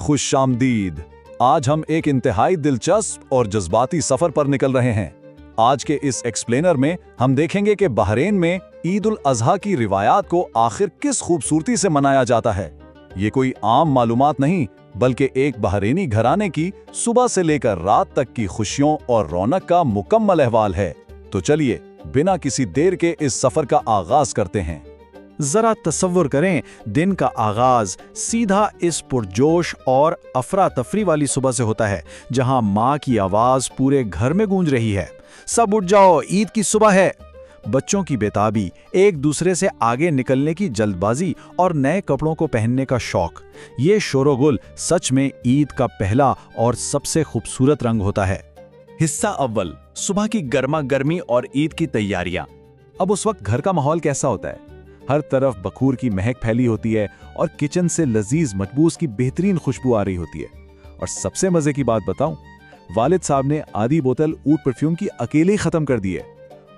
खुश आमदीद। आज हम एक इंतहाई दिलचस्प और जज्बाती सफर पर निकल रहे हैं। आज के इस एक्सप्लेनर में हम देखेंगे कि बहरीन में ईद उल अजहा की रिवायात को आखिर किस खूबसूरती से मनाया जाता है। ये कोई आम मालूमात नहीं, बल्कि एक बहरीनी घराने की सुबह से लेकर रात तक की खुशियों और रौनक का मुकम्मल अहवाल है। तो चलिए बिना किसी देर के इस सफर का आगाज करते हैं। जरा तसव्वुर करें, दिन का आगाज सीधा इस पुरजोश और अफरा तफरी वाली सुबह से होता है, जहां माँ की आवाज पूरे घर में गूंज रही है। सब उठ जाओ, ईद की सुबह है। बच्चों की बेताबी, एक दूसरे से आगे निकलने की जल्दबाजी और नए कपड़ों को पहनने का शौक, ये शोरोगुल सच में ईद का पहला और सबसे खूबसूरत रंग होता है। हिस्सा अव्वल, सुबह की गर्मा गर्मी और ईद की तैयारियां। अब उस वक्त घर का माहौल कैसा होता है? हर तरफ बखूर की महक फैली होती है और किचन से लजीज मजबूस की बेहतरीन खुशबू आ रही होती है। और सबसे मजे की बात बताऊं, वालिद साहब ने आधी बोतल ऊद परफ्यूम की अकेले ही खत्म कर दी है।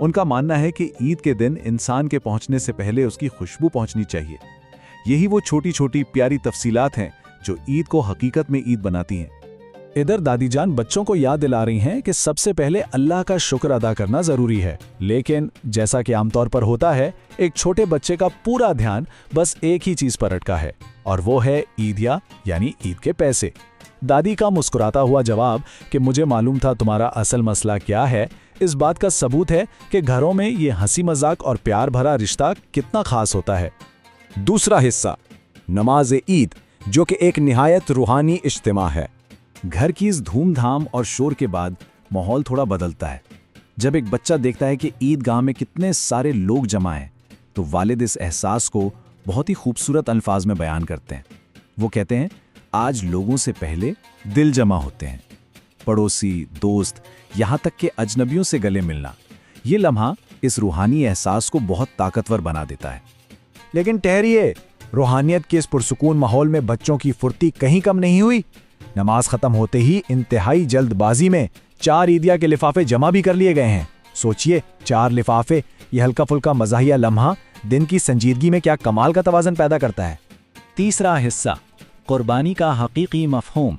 उनका मानना है कि ईद के दिन इंसान के पहुंचने से पहले उसकी खुशबू पहुंचनी चाहिए। यही वो छोटी छोटी प्यारी तफसीलात हैं जो ईद को हकीकत में ईद बनाती हैं। इधर दादी जान बच्चों को याद दिला रही हैं कि सबसे पहले अल्लाह का शुक्र अदा करना जरूरी है। लेकिन जैसा कि आमतौर पर होता है, एक छोटे बच्चे का पूरा ध्यान बस एक ही चीज पर अटका है, और वो है ईदिया यानी ईद के पैसे। दादी का मुस्कुराता हुआ जवाब कि मुझे मालूम था तुम्हारा असल मसला क्या है, इस बात का सबूत है कि घरों में ये हंसी मजाक और प्यार भरा रिश्ता कितना खास होता है। दूसरा हिस्सा, नमाज ईद, जो कि एक निहायत रूहानी इज्तिमा है। घर की इस धूमधाम और शोर के बाद माहौल थोड़ा बदलता है। जब एक बच्चा देखता है कि ईदगाह में कितने सारे लोग जमा हैं, तो वालिद इस एहसास को बहुत ही खूबसूरत अल्फाज में बयान करते हैं। वो कहते हैं, आज लोगों से पहले दिल जमा होते हैं। पड़ोसी, दोस्त, यहाँ तक कि अजनबियों से गले मिलना, ये लम्हा इस रूहानी एहसास को बहुत ताकतवर बना देता है। लेकिन ठहरिए, रूहानियत के इस पुरसुकून माहौल में बच्चों की फुर्ती कहीं कम नहीं हुई। नमाज खत्म होते ही इंतहाई जल्दबाजी में 4 ईदिया के लिफाफे जमा भी कर लिए गए हैं। सोचिए, 4 लिफाफे, ये हल्का फुल्का मज़ाहिया लम्हा दिन की संजीदगी में क्या कमाल का तवाज़न पैदा करता है। तीसरा हिस्सा, कुर्बानी का हकीकी मफहूम।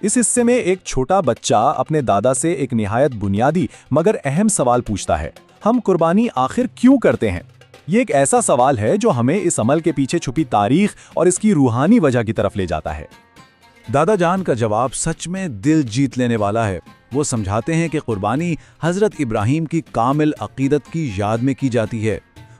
इस हिस्से में एक छोटा बच्चा अपने दादा से एक निहायत बुनियादी मगर अहम सवाल पूछता है, हम कुर्बानी आखिर क्यों करते हैं? ये एक ऐसा सवाल है जो हमें इस अमल के पीछे छुपी तारीख और इसकी रूहानी वजह की तरफ ले जाता है। दादा जान का जवाब सच में दिल जीत लेने वाला है। वो समझाते हैं कि कुर्बानी हज़रत इब्राहीम की कामिल अकीदत की याद में की जाती है।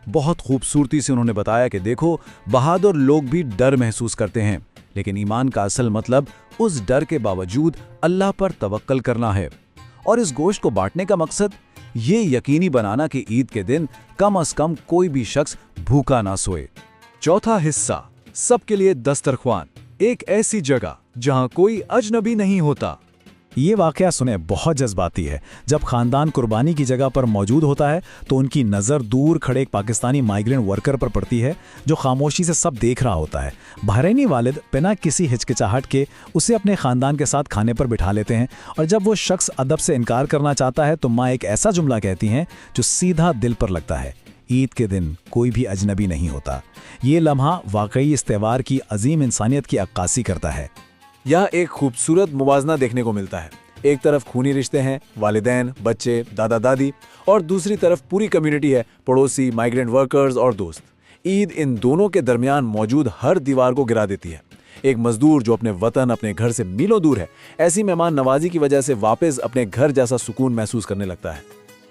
बहुत खूबसूरती से उन्होंने बताया कि देखो, बहादुर लोग भी डर महसूस करते हैं, लेकिन ईमान का असल मतलब उस डर के बावजूद अल्लाह पर तवक्कल करना है। और इस गोश्त को बांटने का मकसद ये यकीनी बनाना कि ईद के दिन कम से कम कोई भी शख्स भूखा ना सोए। चौथा हिस्सा, सबके लिए दस्तरख्वान, एक ऐसी जगह जहां कोई अजनबी नहीं होता। ये वाकया सुने बहुत जज्बाती है। जब खानदान कुर्बानी की जगह पर मौजूद होता है तो उनकी नज़र दूर खड़े एक पाकिस्तानी माइग्रेंट वर्कर पर पड़ती है जो खामोशी से सब देख रहा होता है। बहरीनी वालिद बिना किसी हिचकिचाहट के उसे अपने खानदान के साथ खाने पर बिठा लेते हैं, और जब वो शख्स अदब से इनकार करना चाहता है तो माँ एक ऐसा जुमला कहती हैं जो सीधा दिल पर लगता है, ईद के दिन कोई भी अजनबी नहीं होता। ये लम्हा वाकई इस त्यौहार की अजीम इंसानियत की अक्कासी करता है। यह एक खूबसूरत मुवाजना देखने को मिलता है। एक तरफ खूनी रिश्ते हैं, वालिदैन, बच्चे, दादा दादी, और दूसरी तरफ पूरी कम्युनिटी है, पड़ोसी, माइग्रेंट वर्कर्स और दोस्त। ईद इन दोनों के दरमियान मौजूद हर दीवार को गिरा देती है। एक मजदूर जो अपने वतन, अपने घर से मीलों दूर है, ऐसी मेहमान नवाजी की वजह से वापस अपने घर जैसा सुकून महसूस करने लगता है।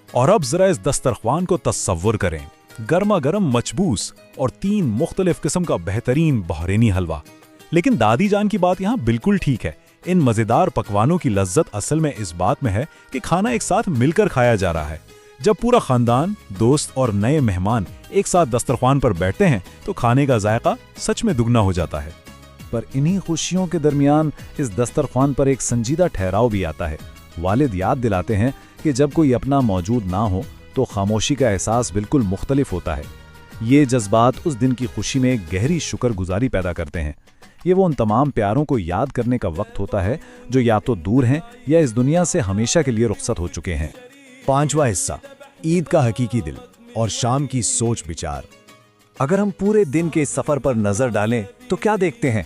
और अब जरा इस दस्तरख्वान को तस्वुर करें, गर्मा गर्म मचबूस और 3 मुख्तलिफ किस्म का बेहतरीन बहरीनी हलवा। लेकिन दादी जान की बात यहाँ बिल्कुल ठीक है। इन मजेदार पकवानों की लज्जत असल में इस बात में है कि खाना एक साथ मिलकर खाया जा रहा है। जब पूरा खानदान, दोस्त और नए मेहमान एक साथ दस्तरख्वान पर बैठते हैं तो खाने का जायका सच में दुगना हो जाता है। पर इन्हीं खुशियों के दरमियान इस दस्तरख्वान पर एक संजीदा ठहराव भी आता है। वालिद याद दिलाते हैं कि जब कोई अपना मौजूद ना हो तो खामोशी का एहसास बिल्कुल मुख्तलिफ होता है। ये जज्बात उस दिन की खुशी में गहरी शुक्रगुजारी पैदा करते हैं। ये वो उन तमाम प्यारों को याद करने का वक्त होता है जो या तो दूर हैं या इस दुनिया से हमेशा के लिए रुखसत हो चुके हैं। 5वां हिस्सा, ईद का हकीकी दिल और शाम की सोच विचार। अगर हम पूरे दिन के सफर पर नजर डालें तो क्या देखते हैं?